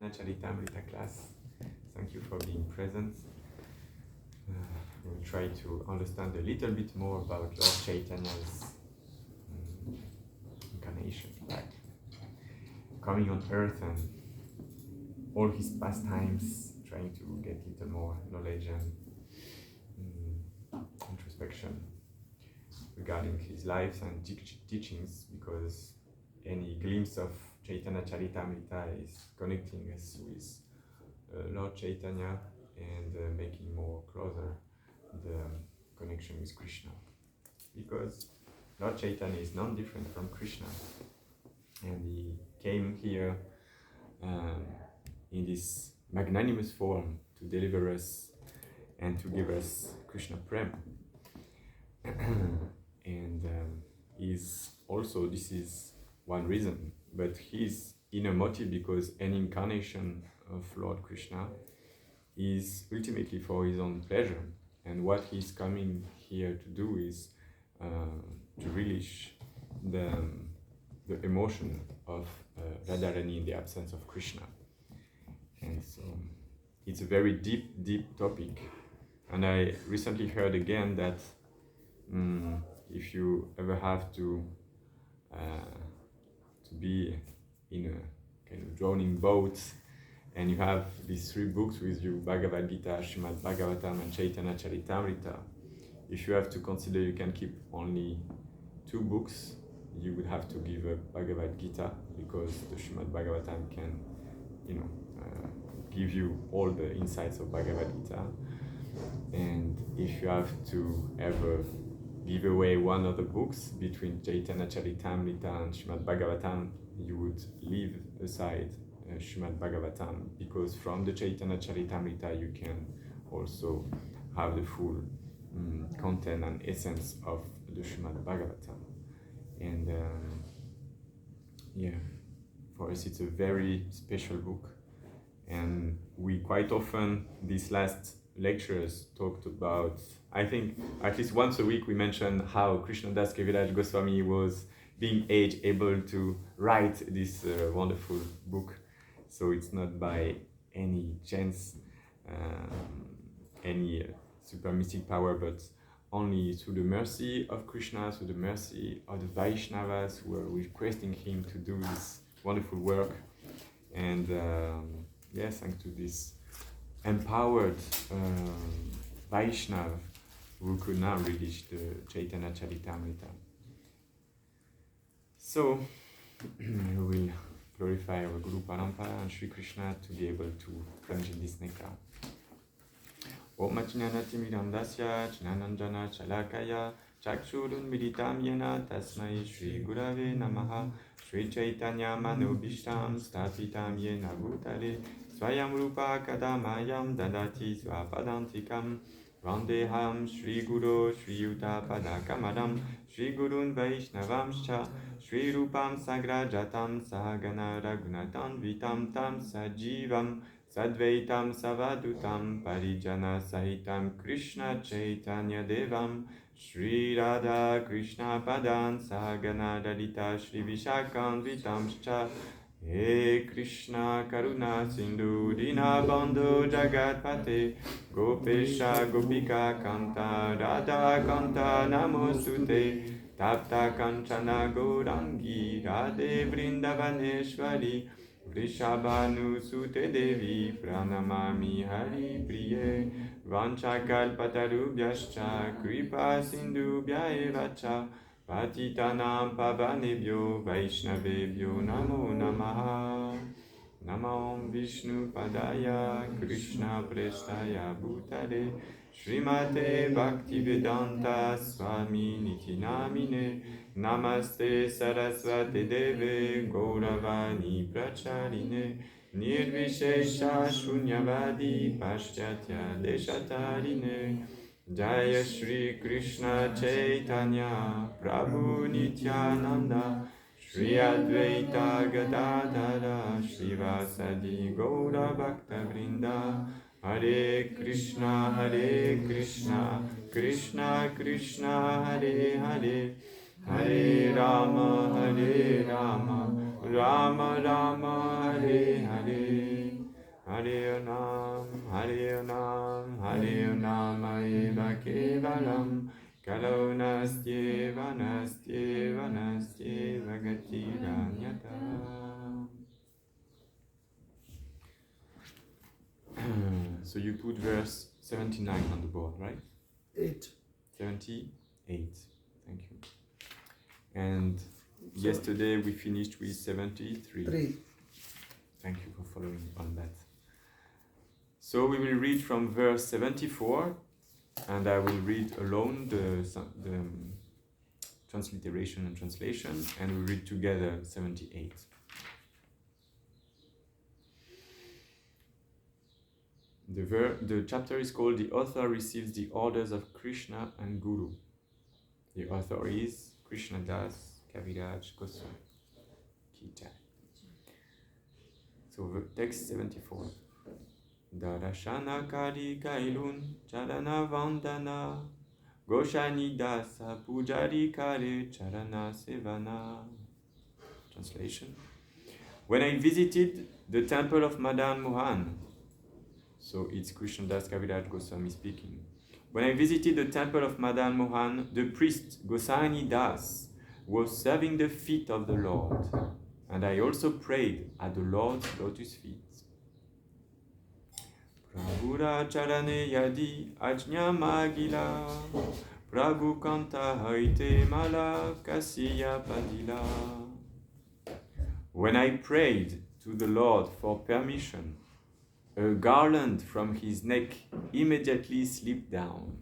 Charitamrita class. Thank you for being present. We'll try to understand a little bit more about Lord Chaitanya's incarnation, like coming on earth and all his pastimes, trying to get a little more knowledge and introspection regarding his life and teachings, because any glimpse of Chaitanya Charitamrita is connecting us with Lord Chaitanya and making more closer the connection with Krishna, because Lord Chaitanya is non different from Krishna, and he came here in this magnanimous form to deliver us and to give us Krishna Prem. And is also, this is one reason, but his inner motive, because any incarnation of Lord Krishna is ultimately for his own pleasure, and what he's coming here to do is to relish the emotion of Radharani in the absence of Krishna. And so it's a very deep topic, and I recently heard again that if you ever have to be in a kind of drowning boat, and you have these three books with you, Bhagavad Gita, Srimad Bhagavatam, and Chaitanya Charitamrita, if you have to consider you can keep only two books, you would have to give up Bhagavad Gita, because the Srimad Bhagavatam can, give you all the insights of Bhagavad Gita. And if you have to ever give away one of the books between Chaitanya Charitamrita and Srimad Bhagavatam, you would leave aside Srimad Bhagavatam, because from the Chaitanya Charitamrita you can also have the full content and essence of the Srimad Bhagavatam. And for us it's a very special book, and we quite often these last lectures talked about, I think at least once a week we mentioned how Krishnadas Kaviraj Goswami was being able to write this wonderful book. So it's not by any chance, any super mystic power, but only through the mercy of Krishna, through the mercy of the Vaishnavas who are requesting him to do this wonderful work. And thanks to this empowered Vaishnava who could now relish the Chaitanya Charitamrita. So we will glorify our Guru Parampara and Sri Krishna to be able to plunge in this nectar. Om Achinanatimiram Dasya Chinanandana Chalakaya Chakshurun Militam Yena Tasmai Shri Gurave Namaha Shri Chaitanya Manobishtam Statitam Yena Bhutale Swayam Rupa Kadamayam Dadati Swapadantikam Vandeham Shri Guru Shri Yuta Padakamadam Shri Gurun Vaishnavamscha Shri Rupam Sagrajatam Sahagana Raghunatam Vitam Tam Sajivam Sadvaitam Savadutam Parijana Sahitam Krishna Chaitanya Devam Shri Radha Krishna Padan Sahagana Dalita Shri Vishakam Vitamscha He Krishna Karuna Sindhu Dinabandhu Jagatpate Gopesha Gopika Kanta Radha Kanta Namostute Tapta Kanchana Gaurangi Radhe Vrindavaneshwari Vrishabhanu Sute Devi Pranamami Hari Priye Vanchakalpatarubhyascha Kripa Sindhubhya Evacha Patitanam Pavanebhyo Vaishnavebhyo Namo Namaha Namam Vishnu Padaya Krishna Prestaya Bhutale Srimate Bhaktivedanta Swami Niti Namine Namaste Saraswati Deve Gauravani Pracharine Nirvishesha Shunyavadi Paschatya Deshatarine Jaya Shri Krishna Chaitanya Prabhu Nityananda Shri Advaita Gadadara Shri Vasadi Gaura Bhakta Vrinda Hare Krishna Krishna Krishna Hare Hare Hare Rama Rama Rama Hare Hare Hare Nam, Hare Nam, Hare Nam, Eva Kevalam, Kalo Nastyeva, Nastyeva, Nastyeva Gatiranyata. So you put verse 79 on the board, right? 78. Thank you. And yesterday we finished with 73. Thank you for following on that. So we will read from verse 74, and I will read alone the transliteration and translation, and we read together 78. The chapter is called The Author Receives the Orders of Krishna and Guru. The author is Krishnadas Kaviraj Goswami. So text 74. Darashana Kari Kailun Charana Vandana Goshani Dasa Pujari Kare Charana Sevana. Translation. When I visited the temple of Madan Mohan, so it's Krishnadas Kaviraj Goswami speaking. When I visited the temple of Madan Mohan, the priest Gosani Das was serving the feet of the Lord, and I also prayed at the Lord's lotus feet. Prabhura Charane Yadi Ajna Magila Prabhu Kanta Haite Mala Kasiya Padila. When I prayed to the Lord for permission, a garland from his neck immediately slipped down.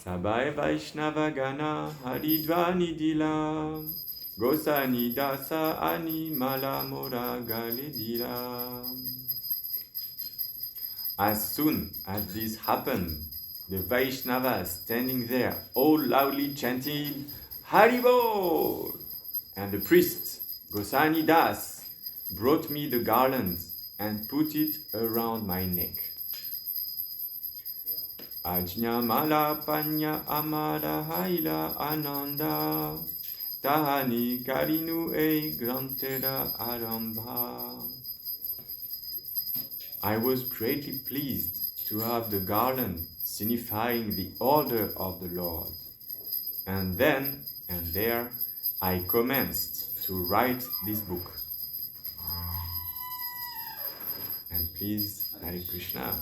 Sabai Vaishnava Gana Haridvani Dila Gosani Dasa Ani Mala Mora Galedila. As soon as this happened, the Vaishnavas standing there all loudly chanted Haribol, and the priest Gosani Das brought me the garlands and put it around my neck. Ajna Mala Panya Amara Haila Ananda Tahani Karinu E Grantera Arambha. I was greatly pleased to have the garland signifying the order of the Lord. And then and there I commenced to write this book. And please, Hare Krishna,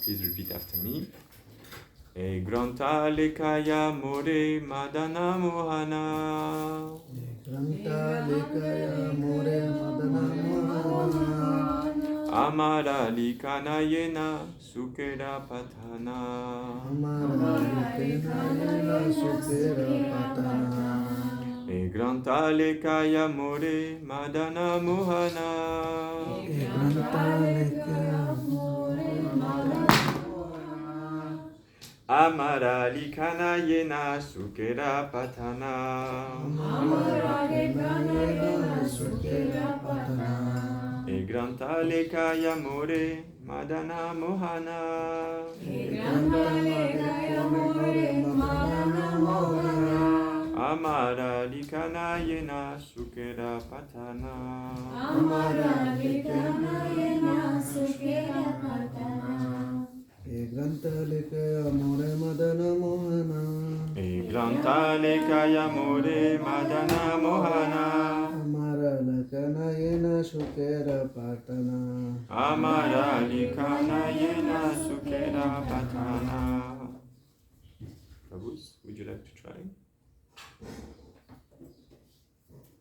please repeat after me. E granta lekaya more madana mohana. E granta lekaya more madana mohana. Amara likana yena sukera patana. Amara likana yena sukera patana. E granta lekaya more madana mohana. E granta lekaya more madana mohana. Amara likana yena sukera patana. Amara likana yena sukera patana. E granta lekaya more madana mohana. E granta lekaya more madana mohana. Amara likana yena sukera patana. Amara likana yena sukera patana. E granta lekaya more madana mohana. E granta lekaya more madana mohana. Amara likana yena sukera patana. Amara likana yena sukera patana. Prabhus, would you like to try?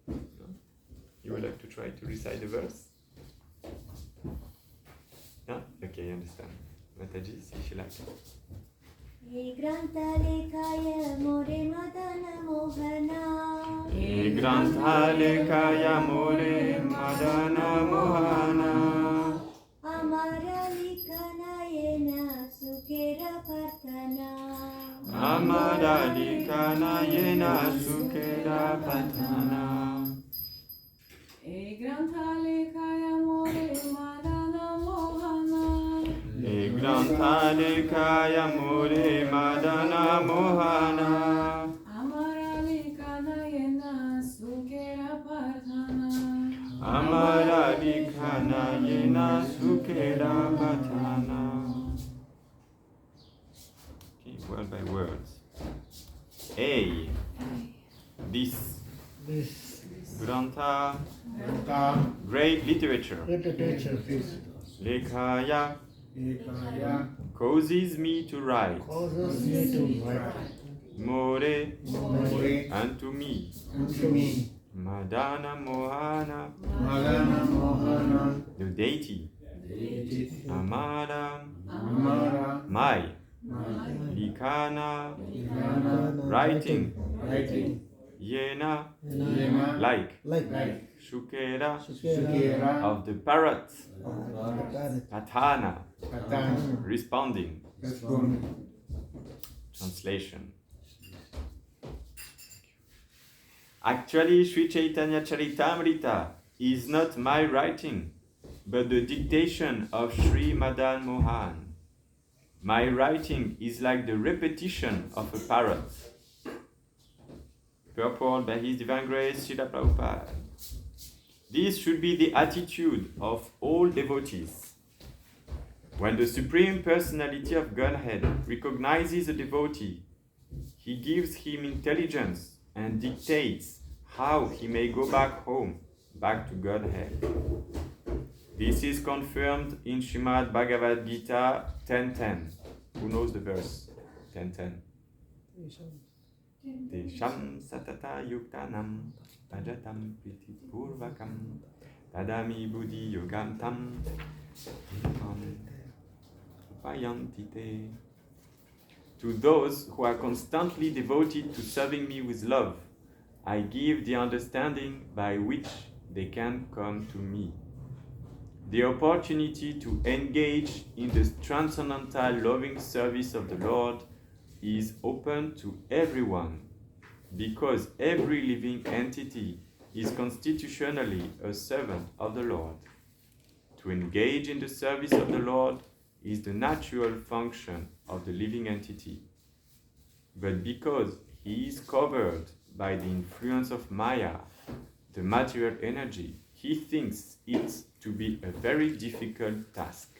No? You would like to try to recite the verse? No? Okay, I understand. Mataji, see she likes it. E granta lekaya more madana mohana. E granta lekaya more madana mohana. Amara likana yena sukera patana. Amara likana yena sukera patana. E granta lekaya more madana mohana. E granta lekaya more madana mohana. Amara likana yena sukera patana. Amara Amaradikana yena sukera patana. Okay, word by word. A. This Grantha, great literature. Lekhaya causes me to write. More unto me. Madana Mohana, the deity. Amara, my. Likana, writing. Yena, like. Shukera, of the parrot. Patana, responding. Translation. Actually, Sri Chaitanya Charitamrita is not my writing, but the dictation of Sri Madan Mohan. My writing is like the repetition of a parrot. Purport by His Divine Grace, Srila Prabhupada. This should be the attitude of all devotees. When the Supreme Personality of Godhead recognizes a devotee, He gives him intelligence and dictates how he may go back home, back to Godhead. This is confirmed in Srimad Bhagavad Gita 10.10. Who knows the verse? 10.10. Tesham satata yuktanam pajatam priti purvakam tadami buddhi yogam tam upayantite. To those who are constantly devoted to serving me with love, I give the understanding by which they can come to me. The opportunity to engage in the transcendental loving service of the Lord is open to everyone, because every living entity is constitutionally a servant of the Lord. To engage in the service of the Lord is the natural function of the living entity. But because he is covered by the influence of Maya, the material energy, he thinks it to be a very difficult task.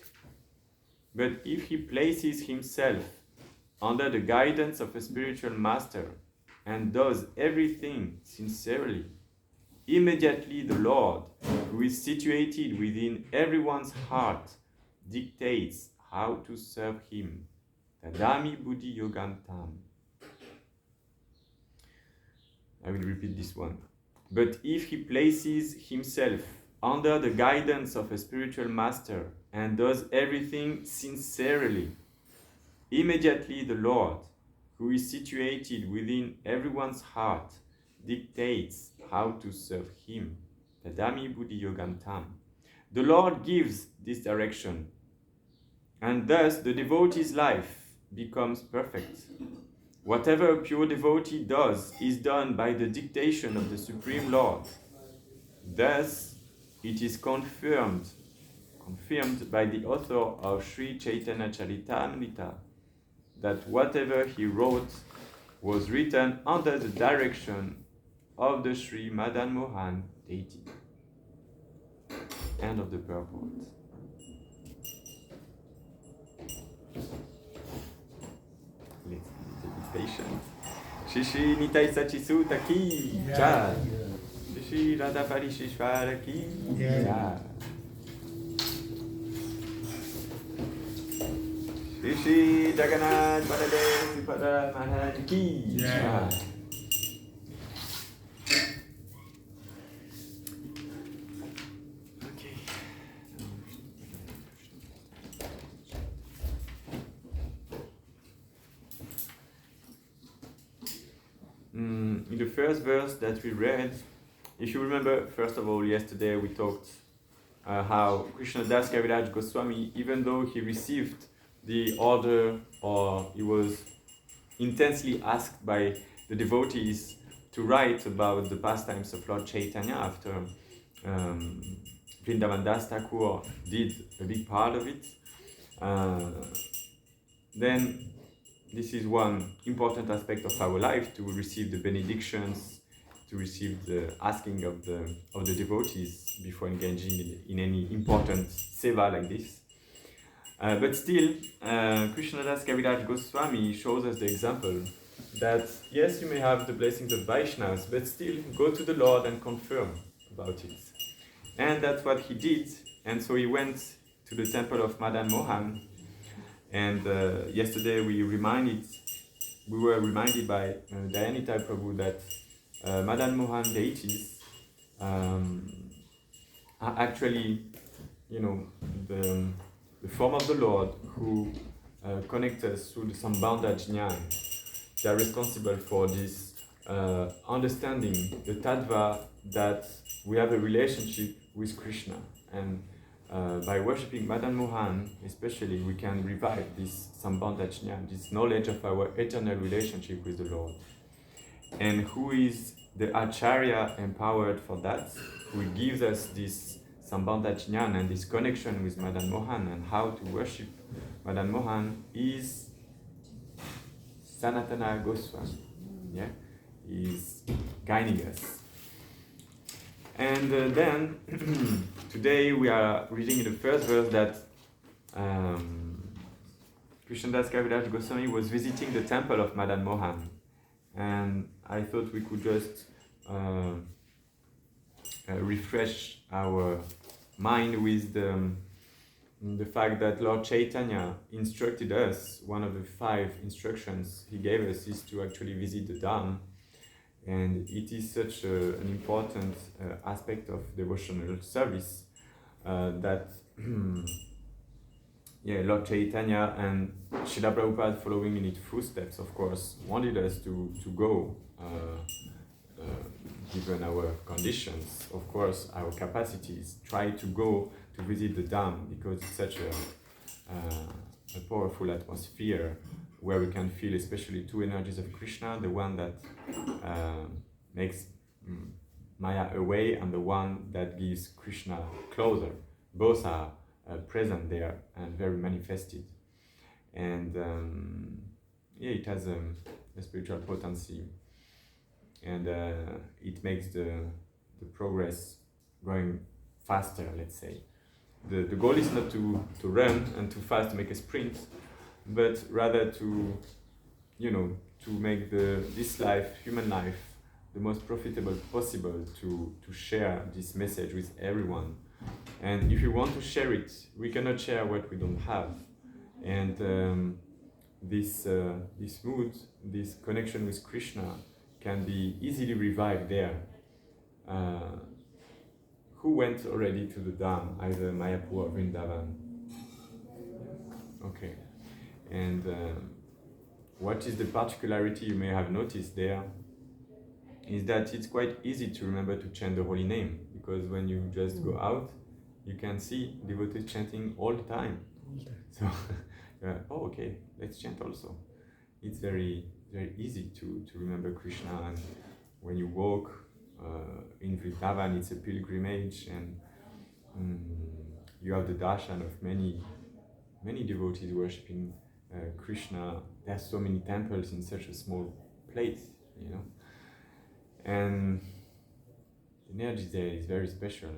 But if he places himself under the guidance of a spiritual master and does everything sincerely, immediately the Lord, who is situated within everyone's heart, dictates how to serve him. Tadami buddhi yogam tam. I will repeat this one. But if he places himself under the guidance of a spiritual master and does everything sincerely, immediately the Lord, who is situated within everyone's heart, dictates how to serve him. Tadami buddhi yogam tam. The Lord gives this direction, and thus the devotee's life becomes perfect. Whatever a pure devotee does is done by the dictation of the Supreme Lord. Thus, it is confirmed by the author of Sri Chaitanya Charitamrita that whatever he wrote was written under the direction of the Sri Madan Mohan deity. End of the purport. Let's be a bit patient. Shishi Nitai Sachisuta ki jai. Shishi Radha Parishishvara ki jai. Shishi Jagannath Baladev Sipada Maharaj ki jai. In the first verse that we read, if you remember, first of all, yesterday we talked how Krishnadas Kaviraj Goswami, even though he received the order or he was intensely asked by the devotees to write about the pastimes of Lord Chaitanya after Vrindavan Das Thakur did a big part of it, then this is one important aspect of our life, to receive the benedictions to receive the asking of the devotees before engaging in any important seva like this. But still, Krishnadas Kaviraj Goswami shows us the example that yes, you may have the blessings of Vaishnavas, but still go to the Lord and confirm about it. And that's what he did. And so he went to the temple of Madan Mohan. And yesterday we were reminded by Dayanita Prabhu that Madan Mohan deities are actually, the form of the Lord who connect us through the Sambandha Jnana. They are responsible for this understanding, the tattva, that we have a relationship with Krishna. And by worshipping Madan Mohan, especially, we can revive this Sambandha Jnana, this knowledge of our eternal relationship with the Lord. And who is the Acharya empowered for that, who gives us this Sambandha Jnana and this connection with Madan Mohan and how to worship Madan Mohan, is Sanatana Goswami. Yeah, is guiding us. And then today we are reading in the first verse that Krishnadas Kaviraj Goswami was visiting the temple of Madan Mohan, and I thought we could just refresh our mind with the fact that Lord Chaitanya instructed us. One of the 5 instructions he gave us is to actually visit the Dham, and it is such an important aspect of devotional service that Lord Chaitanya and Srila Prabhupada, following in its footsteps, of course, wanted us to go, given our conditions, of course, our capacities, try to go to visit the Dham, because it's such a powerful atmosphere where we can feel especially 2 energies of Krishna, the one that makes Maya away and the one that gives Krishna closer. Both are present there and very manifested. And it has a spiritual potency, and it makes the progress going faster, let's say. The goal is not to run and too fast to make a sprint, but rather to make this life, human life, the most profitable possible, to share this message with everyone. And if we want to share it, we cannot share what we don't have. And this mood, this connection with Krishna, can be easily revived there. Who went already to the Dham, either Mayapur or Vrindavan? Okay. And what is the particularity you may have noticed there is that it's quite easy to remember to chant the holy name, because when you just go out, you can see devotees chanting all the time. So, oh, okay, let's chant also. It's very, very easy to remember Krishna. And when you walk in Vrindavan, it's a pilgrimage, and you have the darshan of many devotees worshipping Krishna. There are so many temples in such a small place, and the energy there is very special.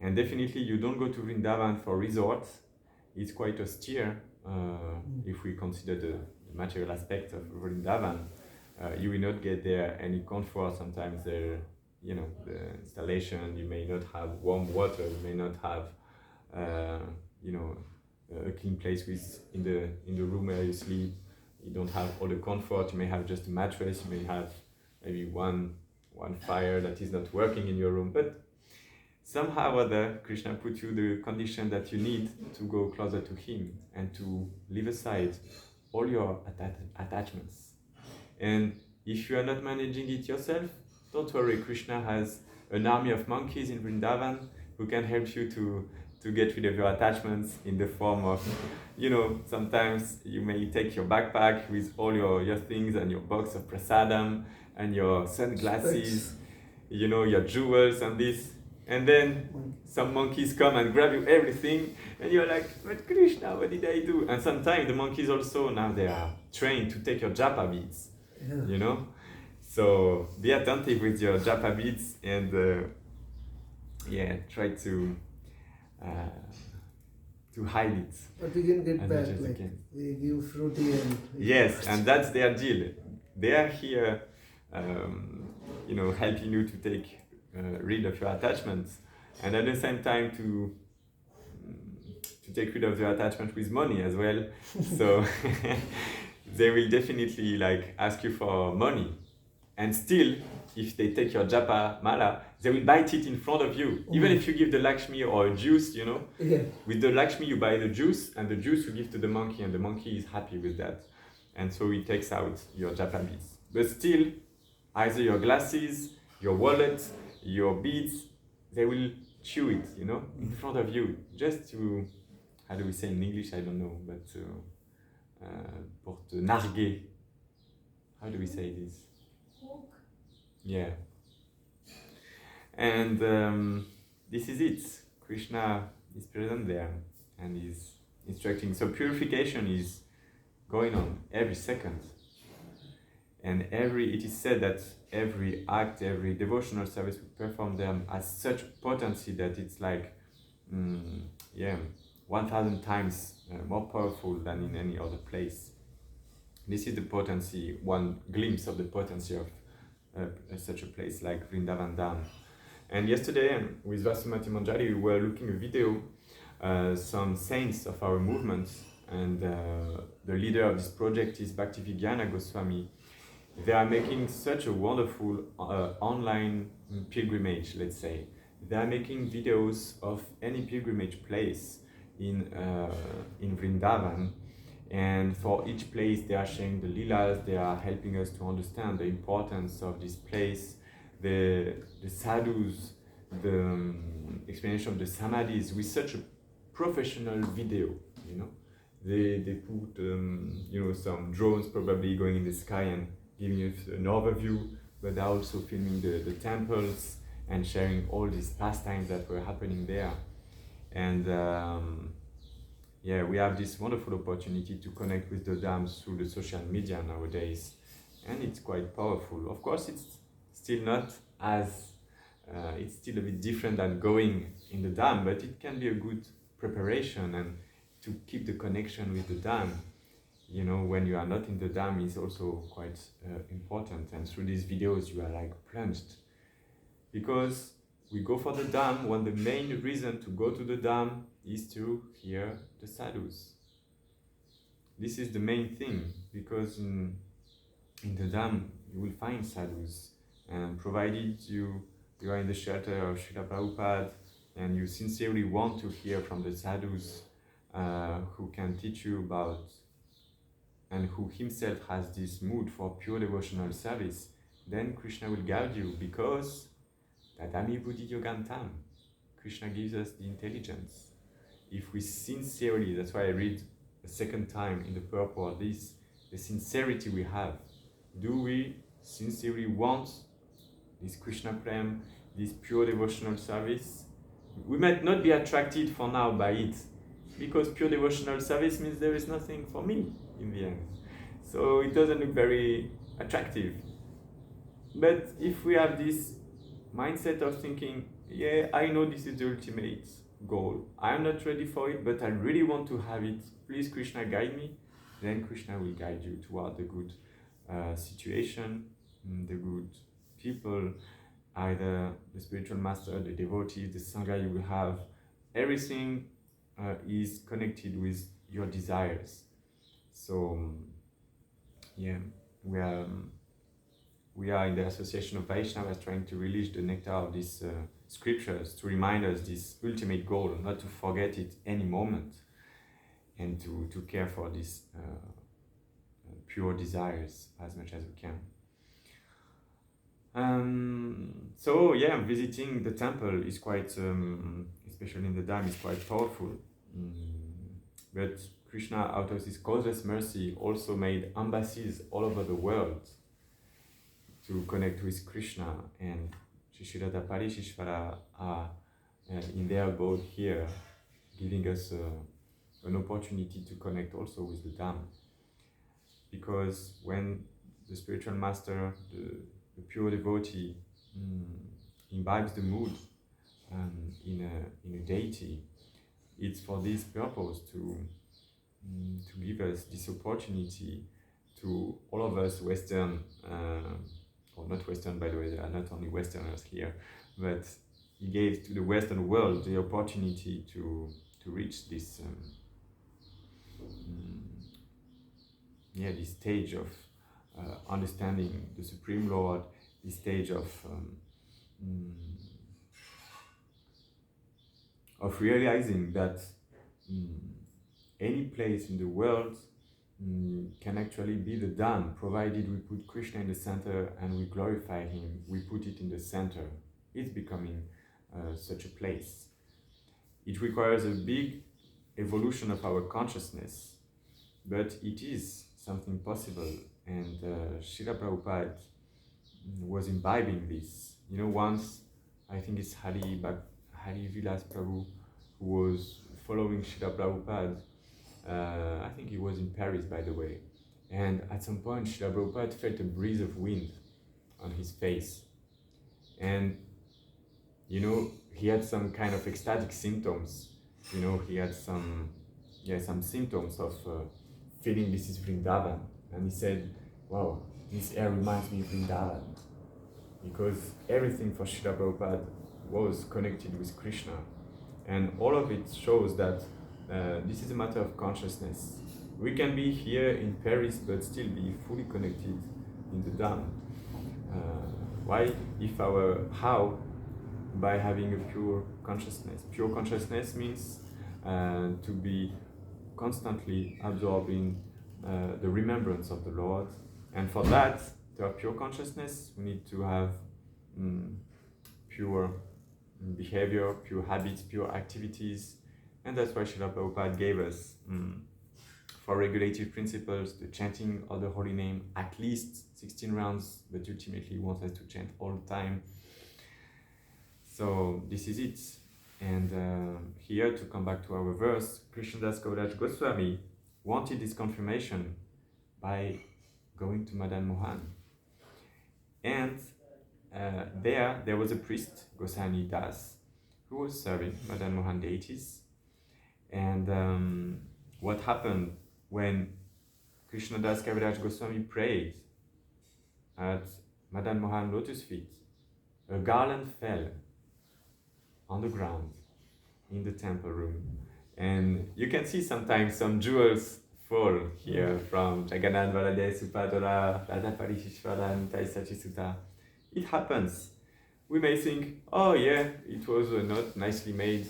And definitely you don't go to Vrindavan for resorts. It's quite austere if we consider the material aspect of Vrindavan. You will not get there any comfort. Sometimes the installation, you may not have warm water, you may not have a clean place in the room where you sleep. You don't have all the comfort. You may have just a mattress. You may have maybe one fire that is not working in your room. But somehow or other, Krishna put you the condition that you need to go closer to Him and to leave aside all your attachments. And if you are not managing it yourself, don't worry. Krishna has an army of monkeys in Vrindavan who can help you to get rid of your attachments in the form of, sometimes you may take your backpack with all your things and your box of prasadam and your sunglasses, your jewels and this. And then some monkeys come and grab you everything, and you're like, but Krishna, what did I do? And sometimes the monkeys also, now they are trained to take your japa beads, So be attentive with your japa beads and try to hide it. But we can get as back, much as you like can. we give fruity and Yes, and that's their deal. They are here, helping you to take rid of your attachments, and at the same time to take rid of your attachment with money as well. So they will definitely like ask you for money, and still, if they take your japa mala, they will bite it in front of you. Even if you give the Lakshmi or a juice, yeah. with the Lakshmi you buy the juice, and the juice you give to the monkey, and the monkey is happy with that. And so he takes out your japa beads. But still, either your glasses, your wallet, your beads, they will chew it, in front of you, just to, how do we say in English? I don't know, but pour te narguer. How do we say this? Yeah. And this is it. Krishna is present there and is instructing. So purification is going on every second. And it is said that every act, every devotional service we perform them has such potency that it's like, 1,000 times more powerful than in any other place. This is the potency, one glimpse of the potency of such a place like Vrindavan Dham. And yesterday with Vasumati Manjari we were looking at a video, some saints of our movement, and the leader of this project is Bhaktivedanta Goswami. They are making such a wonderful online pilgrimage, let's say. They are making videos of any pilgrimage place in Vrindavan, and for each place they are sharing the lilas, they are helping us to understand the importance of this place, the sadhus, the explanation of the samadhis with such a professional video, They put some drones probably going in the sky and giving you an overview, but they're also filming the temples and sharing all these pastimes that were happening there. And we have this wonderful opportunity to connect with the Dhams through the social media nowadays, and it's quite powerful. Of course, it's still not as, it's still a bit different than going in the Dham, but it can be a good preparation and to keep the connection with the Dham. When you are not in the Dham is also quite important, and through these videos you are like plunged. Because we go for the Dham when the main reason to go to the Dham is to hear the sadhus. This is the main thing, because in the Dham you will find sadhus, and provided you are in the shelter of Srila Prabhupada and you sincerely want to hear from the sadhus who can teach you about, and who himself has this mood for pure devotional service, then Krishna will guide you, because Tadami Buddhi Yogantam. Krishna gives us the intelligence. If we sincerely, that's why I read a second time in the purport this, the sincerity we have. Do we sincerely want this Krishna Prem, this pure devotional service? We might not be attracted for now by it, because pure devotional service means there is nothing for me in the end. So it doesn't look very attractive. But if we have this mindset of thinking, I know this is the ultimate goal, I'm not ready for it, but I really want to have it, please Krishna guide me, then Krishna will guide you toward the good situation, the good people, either the spiritual master, the devotees, the sangha you will have. Everything is connected with your desires. So we are in the Association of Vaishnavas trying to release the nectar of these scriptures to remind us this ultimate goal, not to forget it any moment, and to care for these pure desires as much as we can. Visiting the temple is quite, especially in the Dham, is quite powerful. But Krishna, out of his causeless mercy, also made embassies all over the world to connect with Krishna, and Shishirata Parishishvara are in their abode here, giving us an opportunity to connect also with the Dham. Because when the spiritual master, the pure devotee imbibes the mood in a deity, it's for this purpose to give us this opportunity to all of us Western, or not Western by the way, there are not only Westerners here, but he gave to the Western world the opportunity to reach this this stage of understanding the Supreme Lord, this stage of realizing that any place in the world can actually be the Dham, provided we put Krishna in the center and we glorify him, we put it in the center. It's becoming such a place. It requires a big evolution of our consciousness, but it is something possible, and Srila Prabhupada was imbibing this. You know, once, I think it's Hari Vilas Prabhu, who was following Srila Prabhupada. I think he was in Paris, by the way. And at some point, Srila Prabhupada felt a breeze of wind on his face. And, you know, he had some kind of ecstatic symptoms. You know, he had some symptoms of feeling this is Vrindavan. And he said, wow, this air reminds me of Vrindavan. Because everything for Srila Prabhupada was connected with Krishna. And all of it shows that this is a matter of consciousness. We can be here in Paris but still be fully connected in the Dham. Why? How? By having a pure consciousness. Pure consciousness means to be constantly absorbing the remembrance of the Lord. And for that, to have pure consciousness, we need to have pure behavior, pure habits, pure activities. And that's why Srila Prabhupada gave us, for regulative principles, the chanting of the holy name, at least 16 rounds, but ultimately he wants us to chant all the time. So this is it. And here, to come back to our verse, Krishnadas Kaviraj Goswami wanted this confirmation by going to Madan Mohan. And there was a priest, Goswami Das, who was serving Madan Mohan deities. And what happened when Krishnadas Kaviraj Goswami prayed at Madan Mohan lotus feet? A garland fell on the ground in the temple room. And you can see sometimes some jewels fall here from Jagannath Valade Supadora, Radha Parishishvara, Nitai Sachisuta. It happens. We may think, oh yeah, it was not nicely made,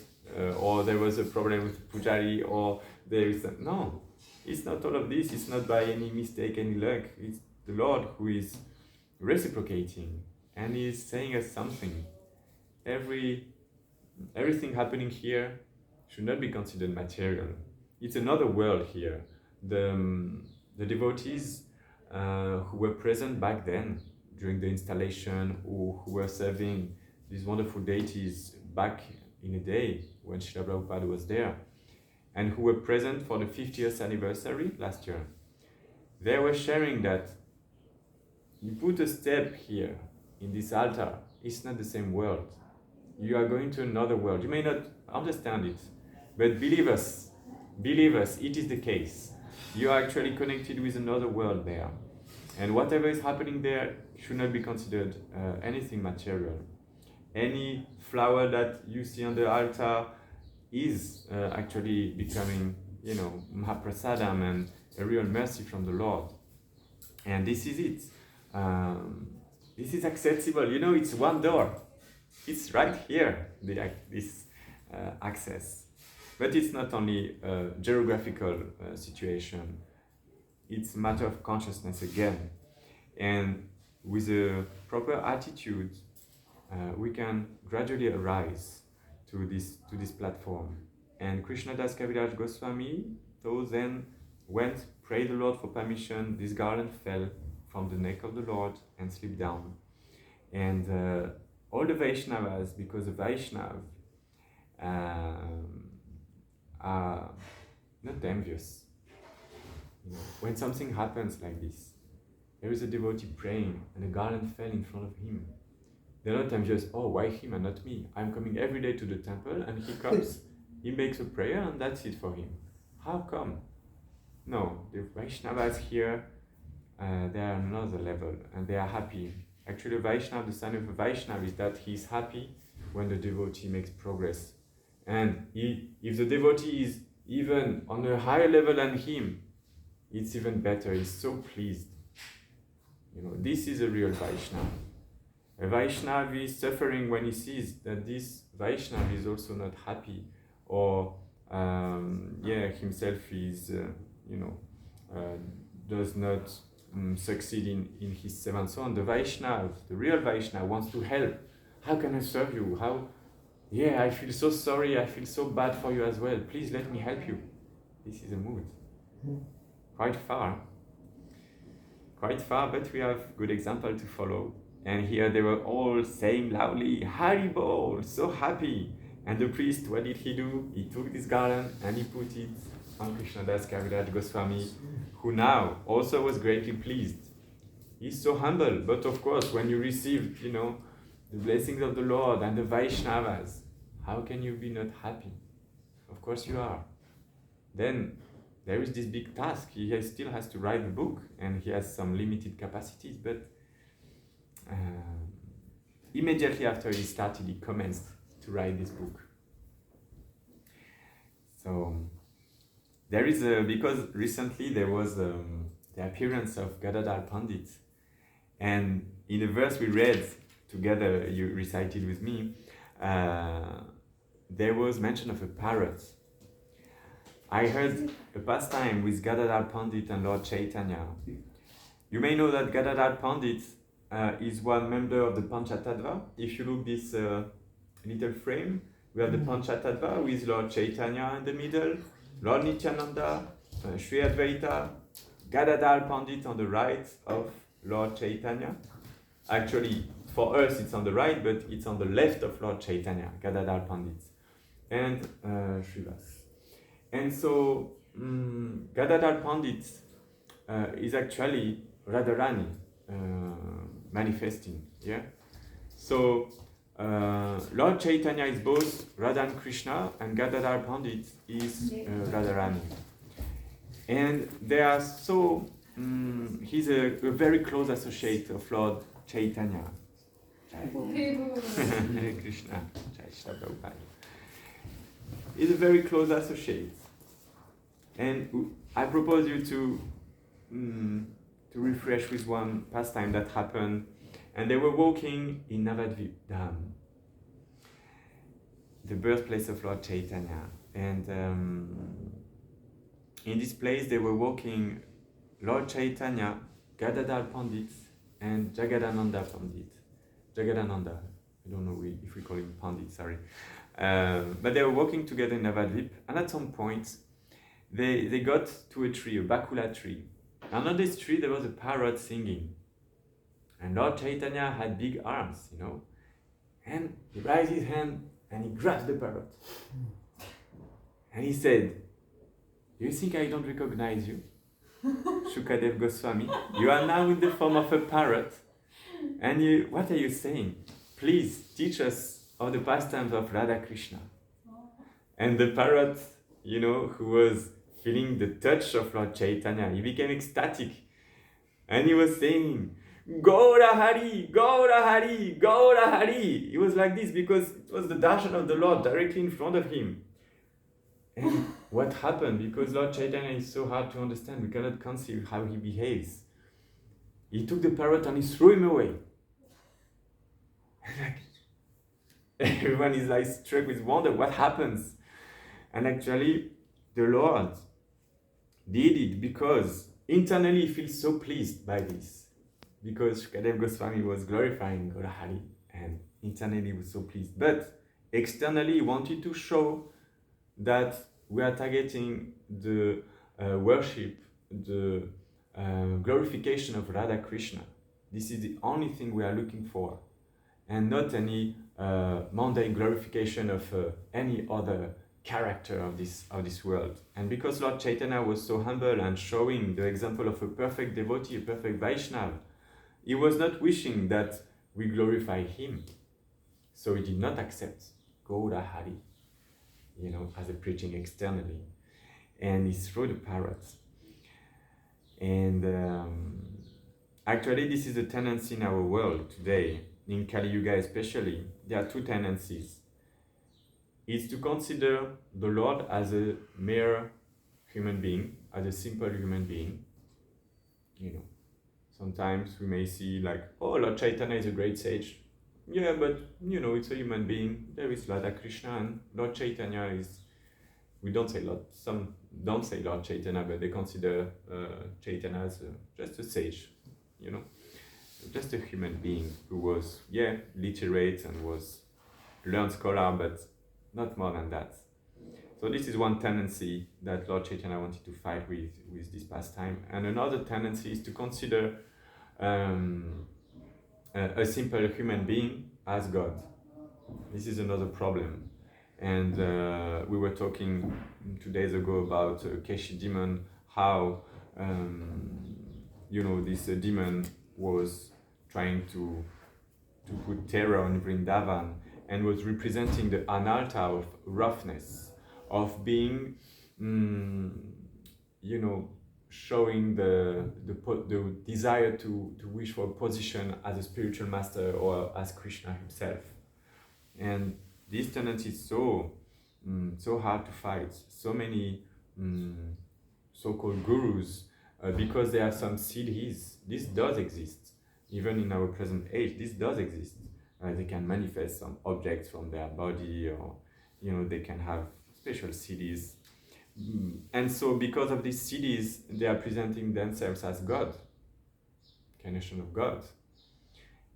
or there was a problem with Pujari, or there is no, it's not all of this. It's not by any mistake, any luck. It's the Lord who is reciprocating, and He is saying us something. Everything happening here should not be considered material. It's another world here. The devotees who were present back then during the installation, or who were serving these wonderful deities back in the day when Srila Prabhupada was there, and who were present for the 50th anniversary last year, they were sharing that you put a step here in this altar, it's not the same world. You are going to another world. You may not understand it, but believe us, it is the case. You are actually connected with another world there. And whatever is happening there should not be considered anything material. Any flower that you see on the altar is actually becoming, Mahaprasadam and a real mercy from the Lord. And this is it. This is accessible. It's one door. It's right here, this access. But it's not only a geographical situation. It's a matter of consciousness again. And with a proper attitude, we can gradually arise to this platform. And Krishnadas Kaviraj Goswami, those then went, prayed the Lord for permission. This garland fell from the neck of the Lord and slipped down. And all the Vaishnavas, because the Vaishnav are not envious. When something happens like this, there is a devotee praying and a garland fell in front of him. Then not I'm just, oh, why him and not me? I'm coming every day to the temple and he comes, he makes a prayer and that's it for him. How come? No, the Vaishnavas here, they are another level and they are happy. Actually, Vaishnava, the sign of a Vaishnava is that he is happy when the devotee makes progress. And if the devotee is even on a higher level than him, it's even better. He's so pleased. This is a real Vaishnava. A Vaishnava is suffering when he sees that this Vaishnava is also not happy, or himself is does not succeed in his seva and so on. The Vaishnava, the real Vaishnava, wants to help. How can I serve you? I feel so sorry, I feel so bad for you as well. Please let me help you. This is a mood. Quite far, but we have good example to follow. And here they were all saying loudly, Hari Bol, so happy. And the priest, what did he do? He took this garland and he put it on Krishnadas Kaviraj Goswami, who now also was greatly pleased. He's so humble, but of course, when you receive, the blessings of the Lord and the Vaishnavas, how can you be not happy? Of course you are. Then there is this big task. He still has to write the book, and he has some limited capacities, but immediately after he started, he commenced to write this book. So there is because recently there was the appearance of Gadadhar Pandit, and in the verse we read together, you recited with me, there was mention of a parrot. I heard a pastime with Gadadhar Pandit and Lord Chaitanya. You may know that Gadadhar Pandit is one member of the Panchatattva. If you look this little frame, we have the Panchatattva with Lord Chaitanya in the middle, Lord Nityananda, Sri Advaita, Gadadhar Pandit on the right of Lord Chaitanya. Actually, for us it's on the right, but it's on the left of Lord Chaitanya, Gadadhar Pandit, and Srivas. And so Gadadhar Pandit is actually Radharani manifesting. Yeah. So Lord Chaitanya is both Radha and Krishna, and Gadadhar Pandit is Radharani. And they are so. He's a very close associate of Lord Chaitanya. Hare Krishna. He's a very close associate. And I propose you to refresh with one pastime that happened. And they were walking in Navadvip Dham, the birthplace of Lord Chaitanya. And in this place they were walking Lord Chaitanya, Gadadhar Pandit, and Jagadananda Pandit. Jagadananda, I don't know if we call him Pandit, sorry. But they were walking together in Navadvip, and at some point they got to a tree, a bakula tree. And on this tree there was a parrot singing. And Lord Chaitanya had big arms, and he raised his hand and he grabbed the parrot. And he said, "Do you think I don't recognize you, Shukadev Goswami? You are now in the form of a parrot. And what are you saying? Please teach us of the pastimes of Radha Krishna." And the parrot, who was feeling the touch of Lord Chaitanya, he became ecstatic. And he was saying, "Gaura Hari, Gaura Hari, Gaura Hari." He was like this because it was the darshan of the Lord directly in front of him. And what happened? Because Lord Chaitanya is so hard to understand, we cannot conceive how he behaves. He took the parrot and he threw him away. And everyone is struck with wonder, what happens? And actually, the Lord did it because internally he feels so pleased by this. Because Shukadev Goswami was glorifying Gaura Hari, and internally he was so pleased. But externally he wanted to show that we are targeting the worship, the glorification of Radha Krishna. This is the only thing we are looking for, and not any mundane glorification of any other character of this world. And because Lord Chaitanya was so humble and showing the example of a perfect devotee, a perfect Vaishnava, he was not wishing that we glorify him. So he did not accept Gaura Hari, as a preaching externally. And he threw the parrots. And actually, this is a tendency in our world today, in Kali Yuga especially. There are two tendencies. It's to consider the Lord as a mere human being, as a simple human being. Sometimes we may see like, oh, Lord Chaitanya is a great sage. Yeah, but it's a human being. There is Radha Krishna, and Lord Chaitanya is, we don't say Lord, some don't say Lord Chaitanya, but they consider Chaitanya as just a sage, just a human being who was, literate and was learned scholar, but not more than that. So this is one tendency that Lord Chaitanya wanted to fight with this pastime. And another tendency is to consider a simple human being as God. This is another problem. And we were talking 2 days ago about Keshi demon, how this demon was trying to put terror on Vrindavan and was representing the analta of roughness, of being, showing the desire to wish for a position as a spiritual master or as Krishna himself. And this tendency is so hard to fight. So many so-called gurus, because there are some siddhis, this does exist. Even in our present age, this does exist. They can manifest some objects from their body, or they can have special siddhis. And so because of these siddhis, they are presenting themselves as God, incarnation of God.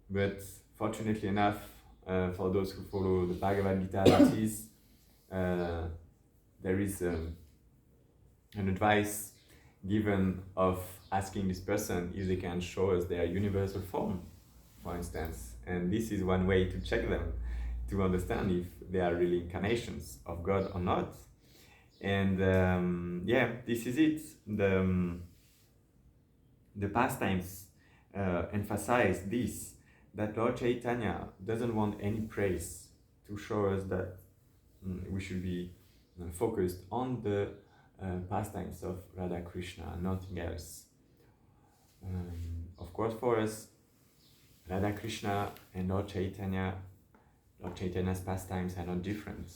But fortunately enough, for those who follow the Bhagavad Gita devotees, there is an advice given of asking this person if they can show us their universal form, for instance. And this is one way to check them, to understand if they are really incarnations of God or not. And this is it. The pastimes emphasize this, that Lord Chaitanya doesn't want any praise, to show us that we should be focused on the pastimes of Radha Krishna, nothing else. Of course, for us, Radha Krishna and Lord Chaitanya's pastimes are not different.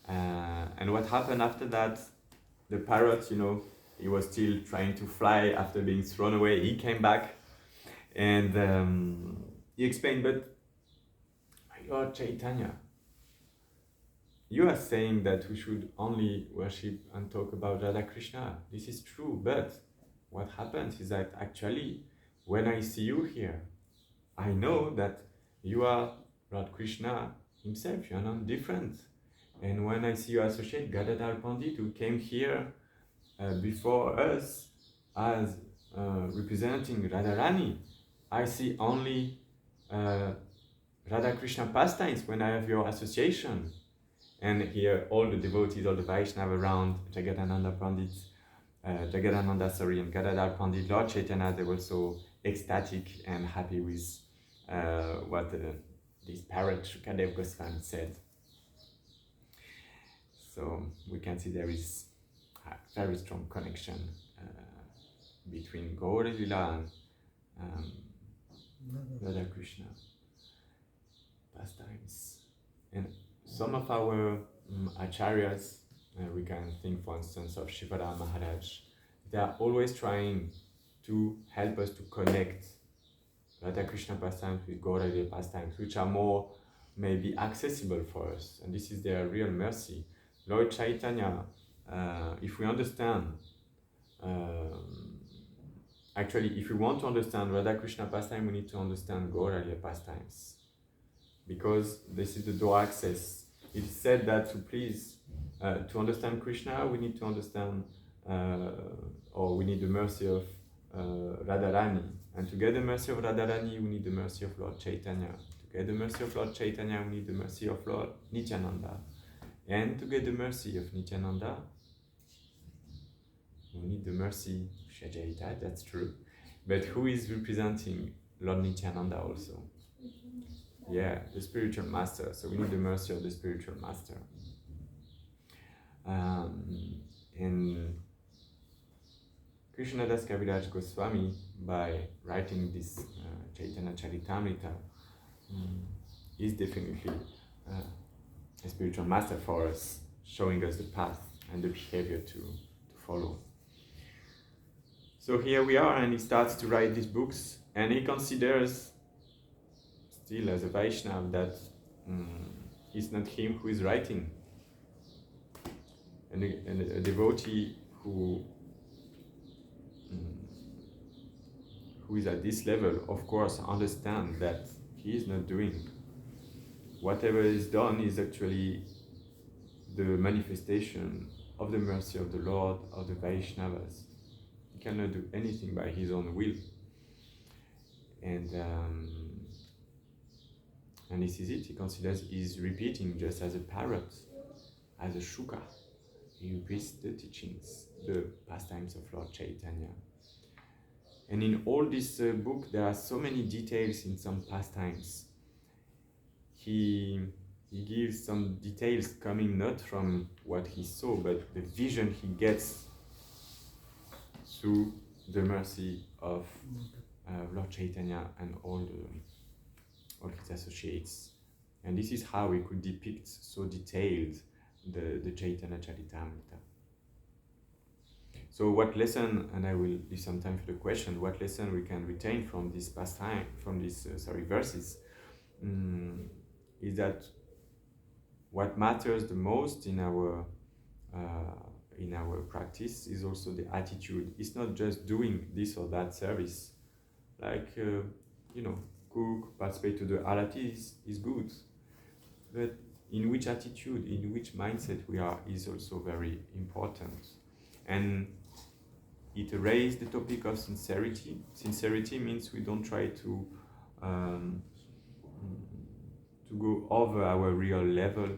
And what happened after that, the parrot, he was still trying to fly after being thrown away. He came back and he explained, but my Lord Chaitanya, you are saying that we should only worship and talk about Radha Krishna. This is true, but what happens is that actually, when I see you here, I know that you are Lord Krishna himself, you are not different. And when I see you associate Gadadhar Pandit, who came here before us as representing Radharani, I see only Radha Krishna pastimes when I have your association. And here all the devotees, all the Vaishnava around, Jagadananda Pandit, and Gadadhar Pandit, Lord Chaitanya, they were so ecstatic and happy with what this parrot Shukadev Goswami said. So we can see there is a very strong connection between Gaura Lila and Radha Krishna pastimes. And some of our acharyas, we can think for instance of Shivara Maharaj, they are always trying to help us to connect Radha Krishna pastimes with Gaura Lila pastimes, which are more maybe accessible for us, and this is their real mercy. Lord Chaitanya, if we understand, actually, if we want to understand Radha Krishna pastime, we need to understand Gaura Lila pastimes, because this is the door access. It is said that to please, to understand Krishna, we need to understand, or we need the mercy of Radharani, and to get the mercy of Radharani, we need the mercy of Lord Chaitanya. To get the mercy of Lord Chaitanya, we need the mercy of Lord Nityananda. And to get the mercy of Nityananda, we need the mercy of Shajaita, that's true. But who is representing Lord Nityananda also? Yeah, the spiritual master. So we need the mercy of the spiritual master. And Krishnadas Kaviraj Goswami, by writing this Chaitanya Charitamrita, is definitely a spiritual master for us, showing us the path and the behavior to follow. So here we are, and he starts to write these books, and he considers, still as a Vaishnava, that it's not him who is writing. And a devotee who is at this level, of course, understand that he is not doing. Whatever is done is actually the manifestation of the mercy of the Lord, of the Vaishnavas. He cannot do anything by his own will. And this is it. He considers he's repeating just as a parrot, as a shuka. He repeats the teachings, the pastimes of Lord Chaitanya. And in all this book, there are so many details in some pastimes. He gives some details coming not from what he saw, but the vision he gets through the mercy of Lord Chaitanya and all his associates. And this is how we could depict so detailed the Chaitanya Charitamrita. So what lesson, and I will leave some time for the question, what lesson we can retain from this pastime, from these verses, is that what matters the most in our practice is also the attitude. It's not just doing this or that service, like cook, participate to the aratis is good, but in which attitude, in which mindset we are is also very important. And it raised the topic of sincerity. Sincerity means we don't try to go over our real level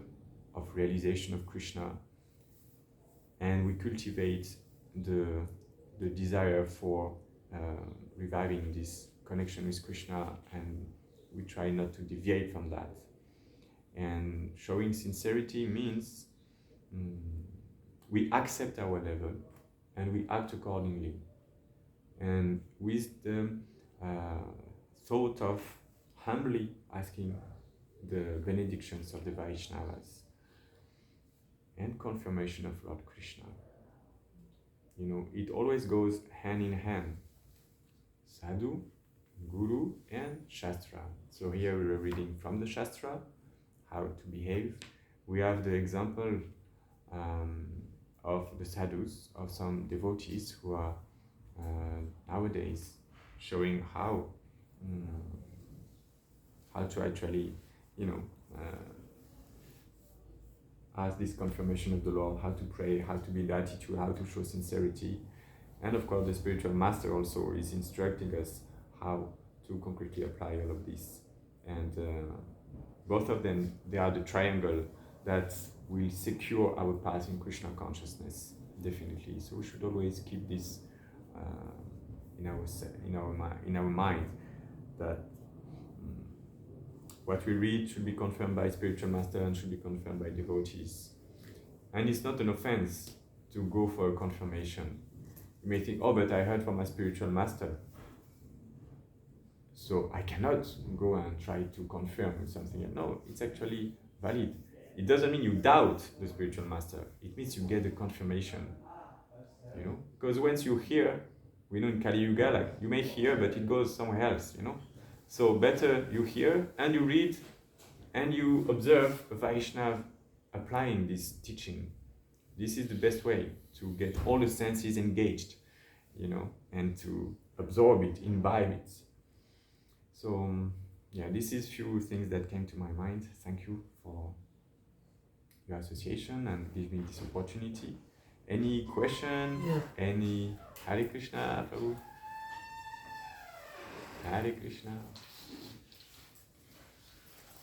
of realization of Krishna, and we cultivate the desire for reviving this connection with Krishna, and we try not to deviate from that. And showing sincerity means we accept our level and we act accordingly, and with the thought of humbly asking the benedictions of the Vaishnavas and confirmation of Lord Krishna. It always goes hand in hand. Sadhu, Guru, and Shastra. So here we are reading from the Shastra, how to behave. We have the example of the sadhus, of some devotees who are nowadays showing how to actually, ask this confirmation of the Lord, how to pray, how to be the attitude, how to show sincerity. And of course, the spiritual master also is instructing us how to concretely apply all of this. And both of them, they are the triangle that will secure our path in Krishna consciousness, definitely. So we should always keep this in our mind, that what we read should be confirmed by spiritual master and should be confirmed by devotees. And it's not an offense to go for a confirmation. You may think, oh, but I heard from my spiritual master, so I cannot go and try to confirm with something. No, it's actually valid. It doesn't mean you doubt the spiritual master. It means you get the confirmation. Because once you hear, we know in Kali Yuga, like, you may hear, but it goes somewhere else, So better you hear and you read and you observe a Vaishnava applying this teaching. This is the best way to get all the senses engaged, and to absorb it, imbibe it. So, this is few things that came to my mind. Thank you for your association and give me this opportunity. Any question? Yeah. Any Hare Krishna, Prabhu? Hare Krishna.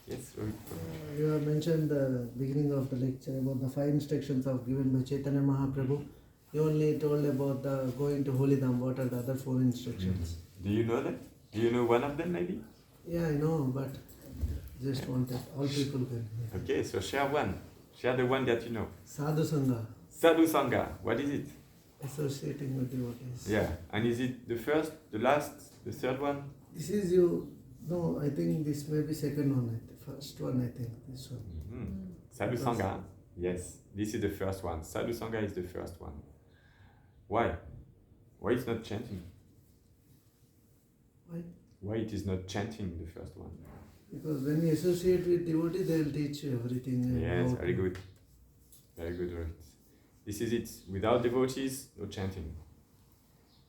Yes, Rohit. You have mentioned the beginning of the lecture about the 5 instructions of given by Chaitanya Mahaprabhu. You only told about the going to Holy Dham. What are the other 4 instructions? Do you know that? Do you know one of them maybe? Yeah, I know, but just wanted all people can hear. Okay, so share one. Share the one that you know. Sadhu Sangha, Sadhu Sangha, what is it? associating with devotees. Yeah, and is it the first, the last, the third one? This is you. No, I think this may be second one. First one, I think this one. Sadhu Sangha, yes, this is the first one. Sadhu Sangha is the first one. Why? Why it's not chanting? Why? Why it is not chanting the first one? Because when you associate with devotee, they will teach you everything. Yes, about very good. Very good, right. This is it. Without devotees, no chanting.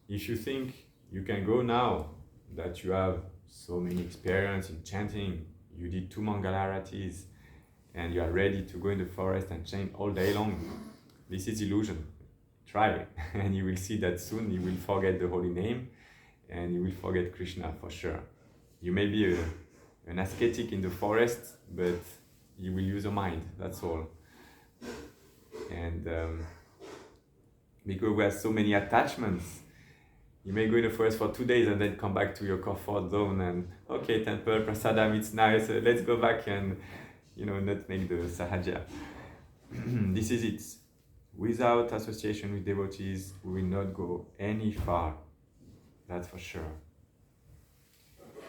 If you think you can go now that you have so many experience in chanting, you did 2 Mangalaratis, and you are ready to go in the forest and chant all day long, this is illusion. Try, and you will see that soon you will forget the holy name, and you will forget Krishna for sure. You may be an ascetic in the forest, but you will use your mind, that's all. And because we have so many attachments, you may go in the forest for 2 days and then come back to your comfort zone and, okay, temple, prasadam, it's nice, let's go back and, not make the sahaja. This is it. Without association with devotees, we will not go any far. That's for sure.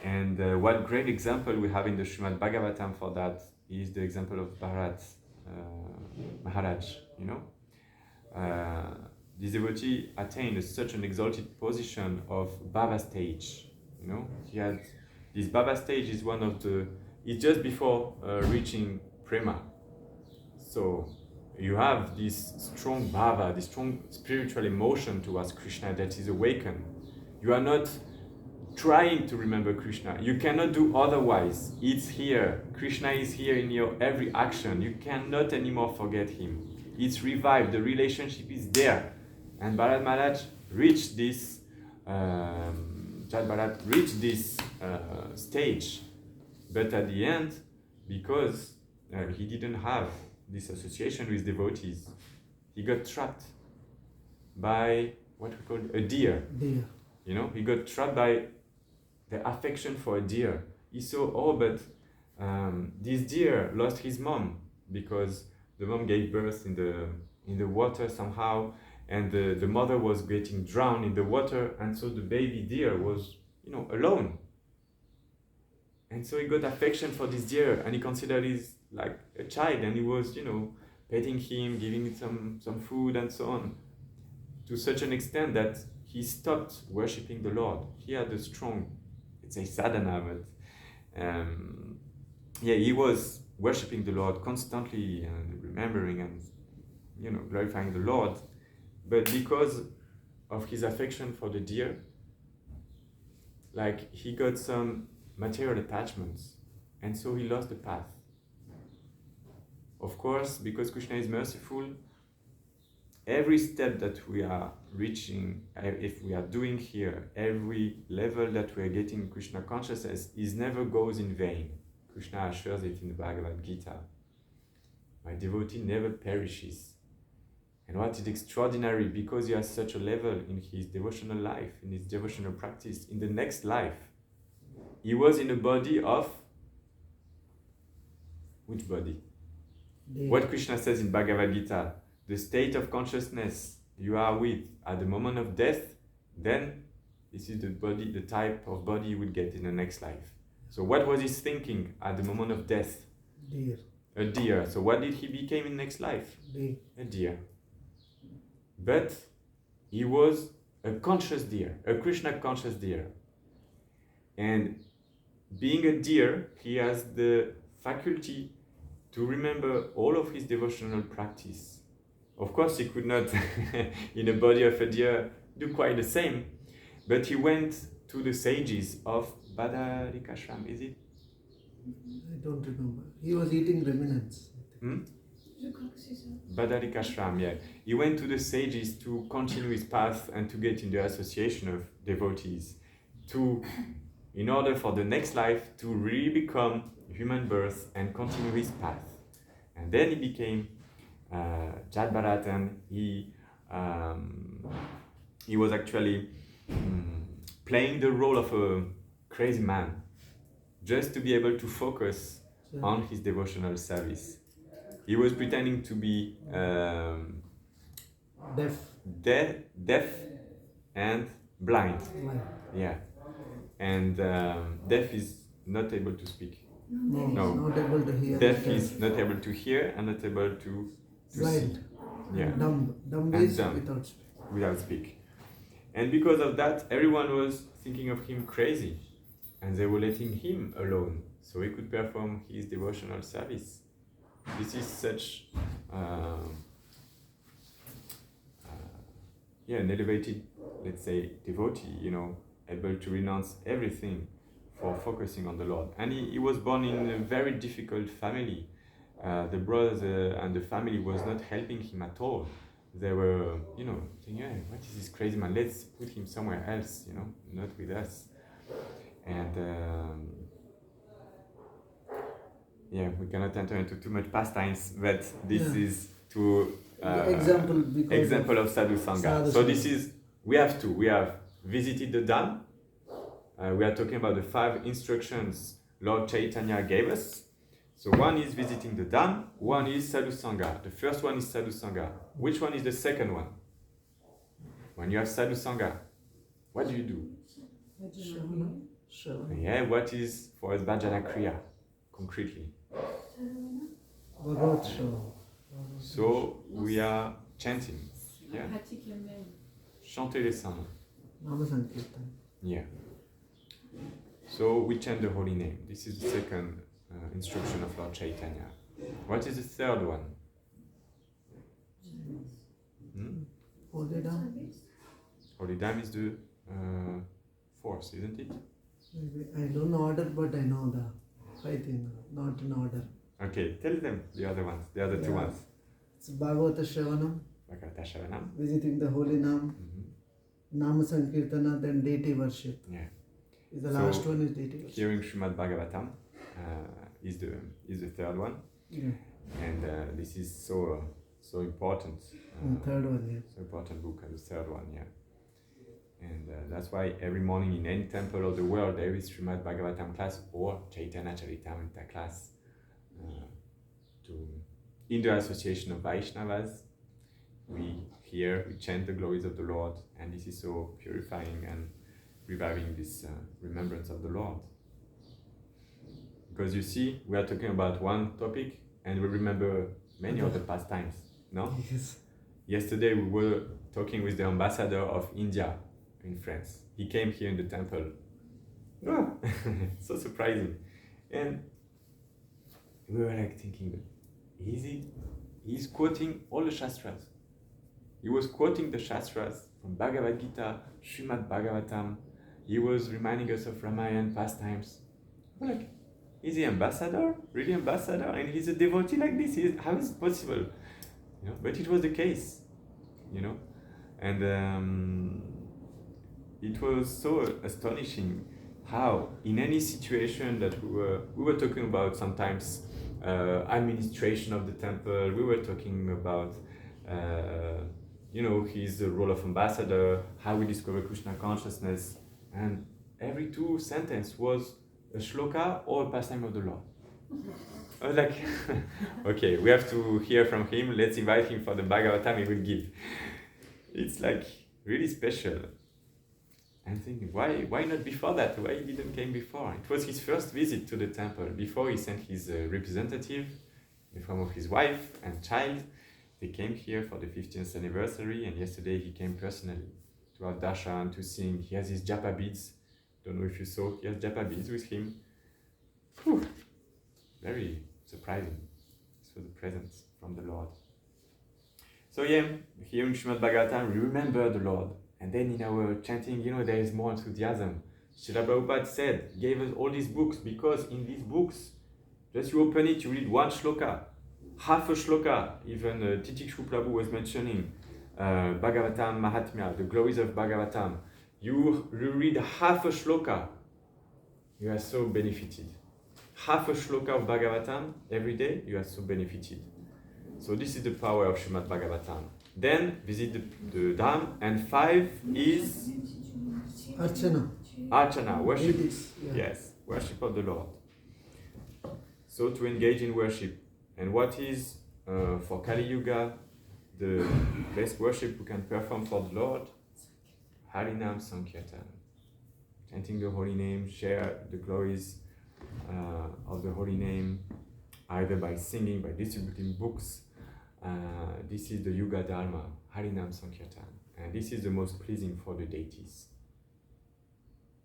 And what great example we have in the Srimad Bhagavatam for that is the example of Bharat Maharaj, this devotee attained such an exalted position of Baba stage. He had this Baba stage is one of the. It's just before reaching Prema. So you have this strong Baba, this strong spiritual emotion towards Krishna that is awakened. You are not trying to remember Krishna. You cannot do otherwise. It's here. Krishna is here in your every action. You cannot anymore forget him. It's revived. The relationship is there. And Bharat Maharaj reached this stage. But at the end, because he didn't have this association with devotees, he got trapped by what we call a deer. Deer. He got trapped by the affection for a deer. He saw, but this deer lost his mom because the mom gave birth in the water somehow, and the mother was getting drowned in the water, and so the baby deer was, alone. And so he got affection for this deer, and he considered it like a child, and he was, petting him, giving it some food and so on, to such an extent that he stopped worshipping the Lord. He had a strong, it's a sadhana, but he was worshipping the Lord constantly and remembering and glorifying the Lord. But because of his affection for the deer, he got some material attachments, and so he lost the path. Of course, because Krishna is merciful, every step that we are reaching, if we are doing here, every level that we are getting Krishna consciousness is never goes in vain. Krishna assures it in the Bhagavad Gita. My devotee never perishes. And what is extraordinary, because he has such a level in his devotional life, in his devotional practice, in the next life, he was in a body of, which body? Deer. What Krishna says in Bhagavad Gita, the state of consciousness you are with at the moment of death, then this is the body, the type of body you will get in the next life. So what was his thinking at the moment of death? Deer. A deer. So what did he become in next life? Deer. A deer. But he was a conscious deer, a Krishna conscious deer. And being a deer, he has the faculty to remember all of his devotional practice. Of course, he could not, in the body of a deer, do quite the same. But he went to the sages of Badarikashram, is it? I don't remember. He was eating remnants. Badarikashram, yeah. He went to the sages to continue his path and to get in the association of devotees, in order for the next life to really become, human birth and continue his path. And then he became Jad Bharat, and he was actually playing the role of a crazy man, just to be able to focus on his devotional service. He was pretending to be deaf and blind. Yeah, and deaf is not able to speak. No, not able to hear. Deaf is not able to hear and not able to blind. see. Yeah, Dumb And is dumb. without speech. without speak. And because of that, everyone was thinking of him crazy, and they were letting him alone so he could perform his devotional service. This is such an elevated, let's say, devotee, able to renounce everything for focusing on the Lord. And he was born in a very difficult family. The brothers and the family was not helping him at all. They were, thinking, hey, what is this crazy man? Let's put him somewhere else, not with us. And we cannot enter into too much pastimes, but this is to example of Sadhu Sangha. So this is, we have visited the Dham. We are talking about the 5 instructions Lord Chaitanya gave us. So one is visiting the Dham, one is Sadhu Sangha. The first one is Sadhu Sangha. Which one is the second one? When you have Sadhu Sangha, what do you do? Yeah, what is for us Bhajana Kriya, concretely? So we are chanting. Yeah. Chanter les saints. Nama Sankirtan. Yeah. So we chant the holy name. This is the second instruction of Lord Chaitanya. What is the third one? Holy Dham. Holy Dham is the fourth, isn't it? Maybe I don't know order, but I know the 5 things, not in order. Okay, tell them the other ones, the other 2 ones. It's Bhagavata Shravanam, Bhagavata Shravanam. visiting the holy Nam, Nama Sankirtana, then deity worship. Yeah. The last one is deity worship. Hearing Srimad Bhagavatam is the third one. Yeah. And this is so important. Third one, yeah. So important book, the third one, yeah. And that's why every morning in any temple of the world there is Srimad Bhagavatam class or Chaitanya Charitamrita class. In the association of Vaishnavas, we chant the glories of the Lord, and this is so purifying and reviving this remembrance of the Lord. Because you see, we are talking about one topic and we remember many other pastimes, no? Yes. Yesterday we were talking with the ambassador of India in France. He came here in the temple. Oh, so surprising. And we were like thinking, he's quoting all the Shastras. He was quoting the Shastras from Bhagavad Gita, Srimad Bhagavatam. He was reminding us of Ramayana pastimes. We're like, is he ambassador? Really ambassador? And he's a devotee like this? How is it possible? But it was the case, And it was so astonishing how in any situation that we were talking about sometimes administration of the temple, we were talking about his role of ambassador, how we discover Krishna consciousness, and every 2 sentences was a shloka or a pastime of the Lord. I was like, okay, we have to hear from him, let's invite him for the Bhagavatam he will give. It's like really special. I'm thinking, why not before that? Why he didn't came before? It was his first visit to the temple. Before he sent his representative in the form of his wife and child. They came here for the 15th anniversary, and yesterday he came personally to have darshan, to sing. He has his japa beads. Don't know if you saw, he has japa beads with him. Whew. Very surprising. This was a present from the Lord. So yeah, here in Srimad Bhagavatam, we remember the Lord. And then in our chanting, there is more enthusiasm. Srila Prabhupada gave us all these books, because in these books, just you open it, you read 1 shloka, half a shloka. Even Titik Prabhu was mentioning Bhagavatam Mahatmya, the glories of Bhagavatam. You read half a shloka, you are so benefited. half a shloka of Bhagavatam every day, you are so benefited. So this is the power of Srimad Bhagavatam. Then visit the dham, and 5 is Archana, worship. Yes, worship of the Lord. So to engage in worship. And what is for Kali Yuga the best worship we can perform for the Lord? Harinam Sankirtan. Chanting the holy name, share the glories of the holy name, either by singing, by distributing books. This is the Yuga Dharma, Harinam Sankirtan. And this is the most pleasing for the deities.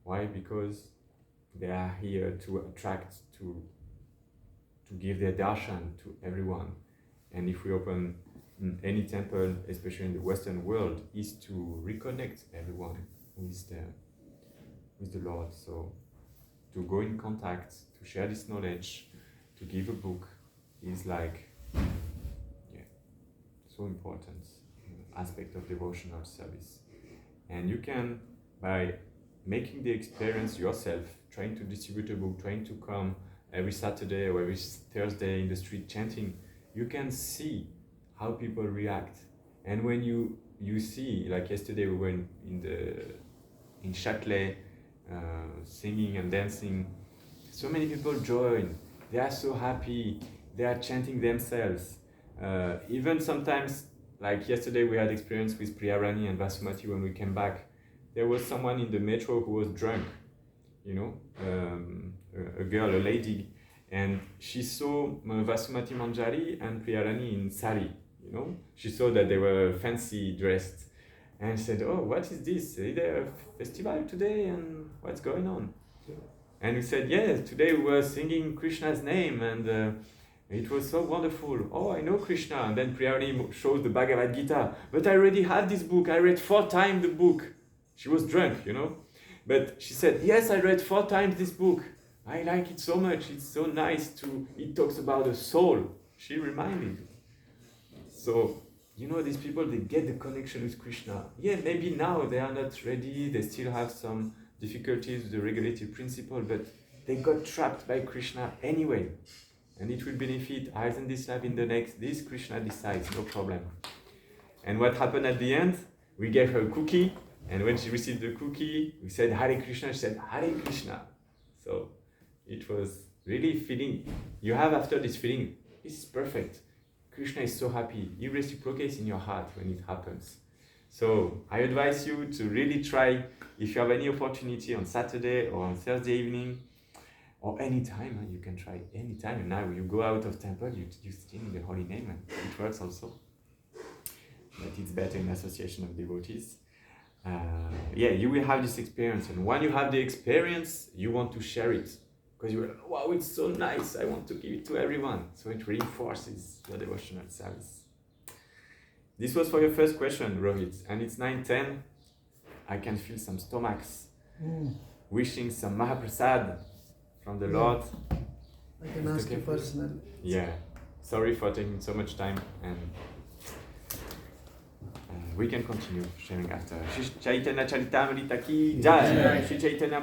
Why? Because they are here to attract, to give their darshan to everyone. And if we open any temple, especially in the Western world, is to reconnect everyone with the Lord. So to go in contact, to share this knowledge, to give a book is like, so important aspect of devotional service. And you can, by making the experience yourself, trying to distribute a book, trying to come every Saturday or every Thursday in the street chanting, you can see how people react. And when you see, like yesterday we were in Châtelet, singing and dancing, so many people join, they are so happy, they are chanting themselves. Even sometimes, like yesterday we had experience with Priyarani and Vasumati when we came back. There was someone in the metro who was drunk, a girl, a lady, and she saw Vasumati Manjari and Priyarani in sari, She saw that they were fancy dressed, and said, "Oh, what is this? Is there a festival today, and what's going on?" And we said, "Yes, today we were singing Krishna's name, and it was so wonderful. Oh, I know Krishna." And then Priyarani shows the Bhagavad Gita. "But I already have this book. I read 4 times the book." She was drunk, But she said, "Yes, I read 4 times this book. I like it so much. It's so nice it talks about the soul." She reminded. So, these people, they get the connection with Krishna. Yeah, maybe now they are not ready. They still have some difficulties with the regulative principle, but they got trapped by Krishna anyway. And it will benefit either in this life, in the next. This Krishna decides, no problem. And what happened at the end? We gave her a cookie, and when she received the cookie, we said Hare Krishna. She said Hare Krishna. So it was really feeling. You have after this feeling, this is perfect. Krishna is so happy. He reciprocates in your heart when it happens. So I advise you to really try, if you have any opportunity on Saturday or on Thursday evening, or anytime, you can try anytime. And now you go out of temple, you sing the holy name, and it works also. But it's better in association of devotees. You will have this experience, and when you have the experience, you want to share it. Because you're like, wow, it's so nice, I want to give it to everyone. So it reinforces your devotional service. This was for your first question, Rohit, and it's 9:10. I can feel some stomachs wishing some Mahaprasad from the Lord. I can ask you personally. Yeah, sorry for taking so much time, and we can continue sharing after. Shri Chaitanya Charitamrita ki jai. Shri Chaitanya